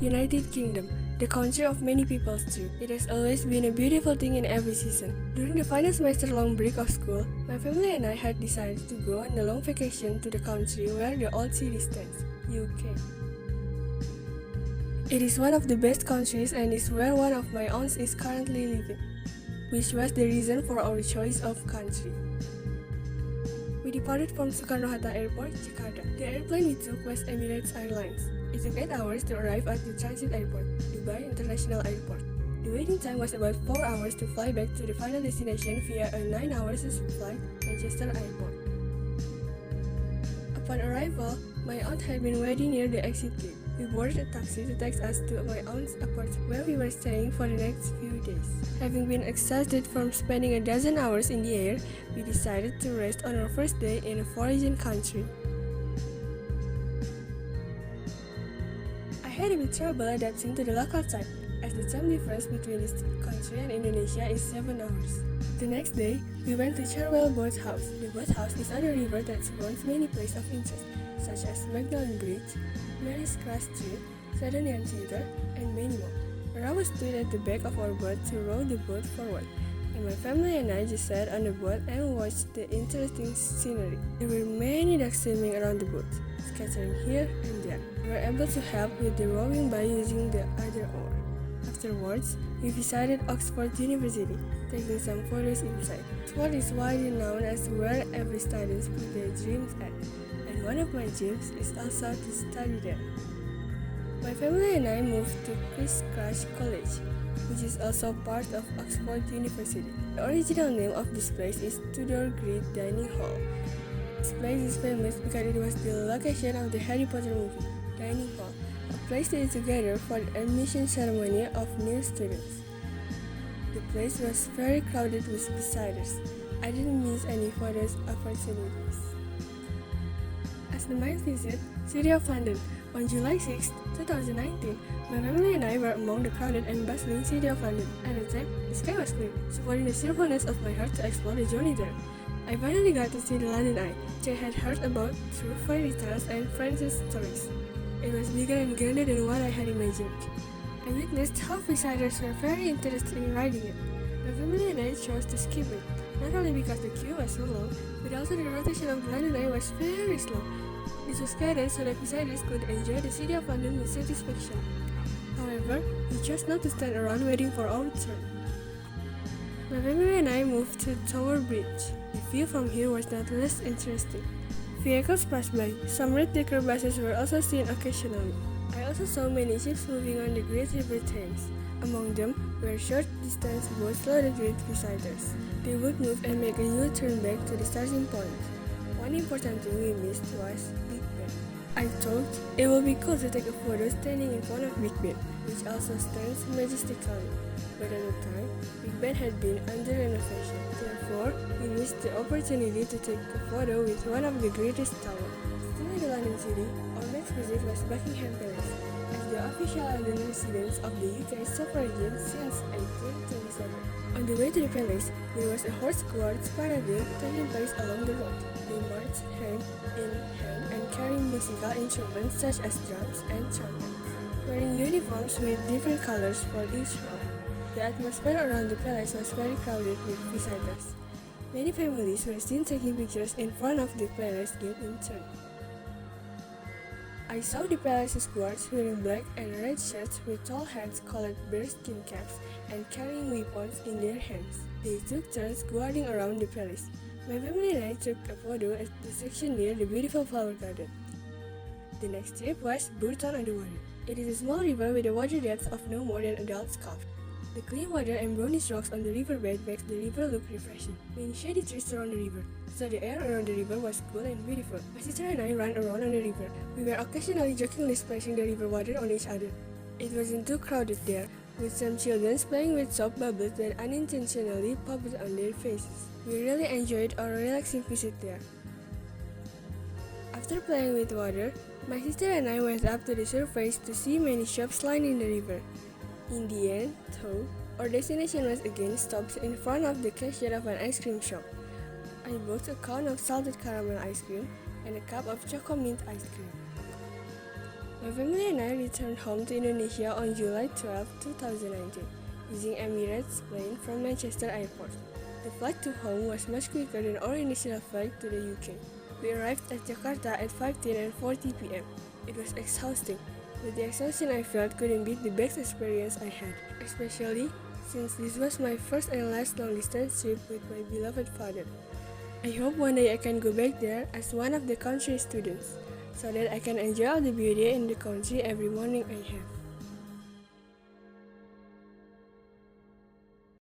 United Kingdom, the country of many peoples too. It has always been a beautiful thing in every season. During the final semester-long break of school, my family and I had decided to go on a long vacation to the country where the old city stands, UK. It is one of the best countries and is where one of my aunts is currently living, which was the reason for our choice of country. We departed from Soekarno-Hatta Airport, Jakarta. The airplane we took was Emirates Airlines. It took 8 hours to arrive at the transit airport, Dubai International Airport. The waiting time was about 4 hours to fly back to the final destination via a 9 hours flight, Manchester Airport. Upon arrival, my aunt had been waiting near the exit gate. We boarded a taxi to take us to my aunt's apartment where we were staying for the next few days. Having been exhausted from spending a dozen hours in the air, we decided to rest on our first day in a foreign country. I had a bit trouble adapting to the local time, as the time difference between this country and Indonesia is 7 hours. The next day, we went to Cherwell Boat House. The boat house is on a river that surrounds many places of interest, such as Magdalen Bridge, Mary's Cross Street, Southern Theatre, and many more. Rawa stood at the back of our boat to row the boat forward, and my family and I just sat on the boat and watched the interesting scenery. There were many ducks swimming around the boat, scattering here and there. We were able to help with the rowing by using the other oar. Afterwards, we visited Oxford University, taking some photos inside. Oxford is widely known as where every student put their dreams at, and one of my dreams is also to study there. My family and I moved to Christ Church College, which is also part of Oxford University. The original name of this place is Tudor Great Dining Hall. This place is famous because it was the location of the Harry Potter movie, Dining Hall, a place to eat together for the admission ceremony of new students. The place was very crowded with visitors. I didn't miss any photos opportunities. As the main visit, City of London. On July 6, 2019, my family and I were among the crowded and bustling City of London. At the time, the sky was clear, supporting the cheerfulness of my heart to explore the journey there. I finally got to see the London Eye, which I had heard about through fairy tales and friends' stories. It was bigger and grander than what I had imagined. I witnessed how visitors were very interested in riding it. My family and I chose to skip it, not only because the queue was so long, but also the rotation of the London Eye was very slow. This was guided so that visitors could enjoy the City of London with satisfaction. However, we chose not to stand around waiting for our turn. My family and I moved to Tower Bridge. The view from here was not less interesting. Vehicles passed by. Some red decker buses were also seen occasionally. I also saw many ships moving on the Great River Thames. Among them were short-distance boats loaded with visitors. They would move and make a U-turn back to the starting point. One important thing we missed was Big Ben. I thought it would be cool to take a photo standing in front of Big Ben, which also stands majestically. But at the time, Big Ben had been under renovation. Therefore, we missed the opportunity to take a photo with one of the greatest towers. Still in the London City, our next visit was Buckingham Palace, as the official London residence of the UK sovereign since 1827. On the way to the palace, there was a horse guards parade taking place along the road. They marched hand in hand and carrying musical instruments such as drums and trumpets, wearing uniforms with different colors for each role. The atmosphere around the palace was very crowded with visitors. Many families were seen taking pictures in front of the palace gate in turn. I saw the palace's guards wearing black and red shirts with tall hats called bearskin caps and carrying weapons in their hands. They took turns guarding around the palace. My family and I took a photo at the section near the beautiful flower garden. The next trip was Burton-on-the-Water. It is a small river with a water depth of no more than adult's calf. The clean water and brownish rocks on the riverbed makes the river look refreshing. Many shady trees surround the river, so the air around the river was cool and beautiful. My sister and I ran around on the river. We were occasionally jokingly splashing the river water on each other. It wasn't too crowded there, with some children playing with soap bubbles that unintentionally popped on their faces. We really enjoyed our relaxing visit there. After playing with water, my sister and I went up to the surface to see many shops lining the river. In the end, though, our destination was again stopped in front of the cashier of an ice cream shop. I bought a cone of salted caramel ice cream and a cup of choco mint ice cream. My family and I returned home to Indonesia on July 12, 2019, using Emirates plane from Manchester Airport. The flight to home was much quicker than our initial flight to the UK. We arrived at Jakarta at 5:10 and 40 p.m. It was exhausting, but the exhaustion I felt couldn't beat the best experience I had, especially since this was my first and last long-distance trip with my beloved father. I hope one day I can go back there as one of the country's students, so that I can enjoy all the beauty in the country every morning I have.